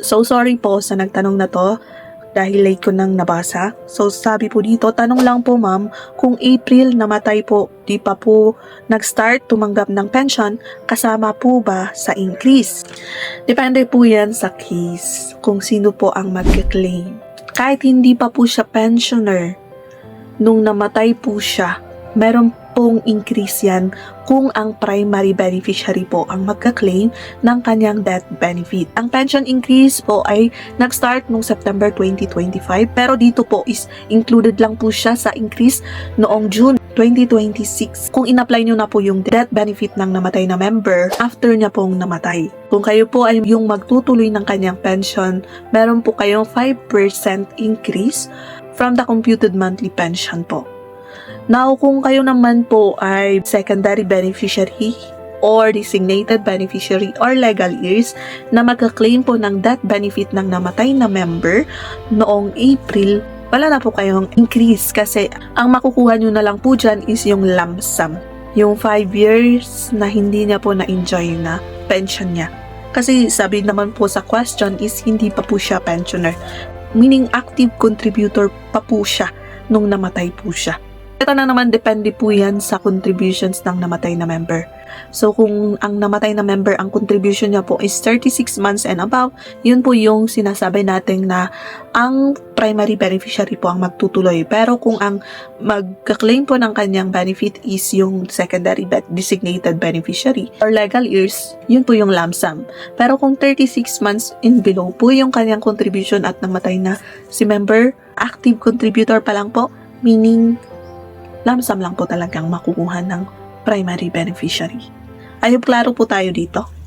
So sorry po sa nagtanong na to dahil late ko nang nabasa. So sabi po dito, tanong lang po ma'am, kung April namatay po, di pa po nag-start tumanggap ng pension, kasama po ba sa increase? Depende po yan sa case kung sino po ang mag-claim. Kahit hindi pa po siya pensioner, nung namatay po siya, meron pong increase yan kung ang primary beneficiary po ang magka-claim ng kanyang death benefit. Ang pension increase po ay nag-start noong September 2025 pero dito po is included lang po siya sa increase noong June 2026 kung in-apply nyo na po yung death benefit ng namatay na member after niya pong namatay. Kung kayo po ay yung magtutuloy ng kanyang pension, meron po kayong 5% increase from the computed monthly pension po. Now, kung kayo naman po ay secondary beneficiary or designated beneficiary or legal heirs na magka-claim po ng death benefit ng namatay na member noong April, wala na po kayong increase kasi ang makukuha nyo na lang po dyan is yung lump sum. Yung 5 years na hindi niya po na-enjoy na pension niya. Kasi sabi naman po sa question is hindi pa po siya pensioner. Meaning active contributor pa po siya nung namatay po siya. Ito na naman, depende po yan sa contributions ng namatay na member. So, kung ang namatay na member, ang contribution niya po is 36 months and above, yun po yung sinasabi natin na ang primary beneficiary po ang magtutuloy. Pero kung ang magka-claim po ng kanyang benefit is yung secondary designated beneficiary or legal heirs, yun po yung lump sum. Pero kung 36 months and below po yung kanyang contribution at namatay na si member, active contributor pa lang po, meaning lump sum lang po talagang makukuha ng primary beneficiary. I hope klaro po tayo dito.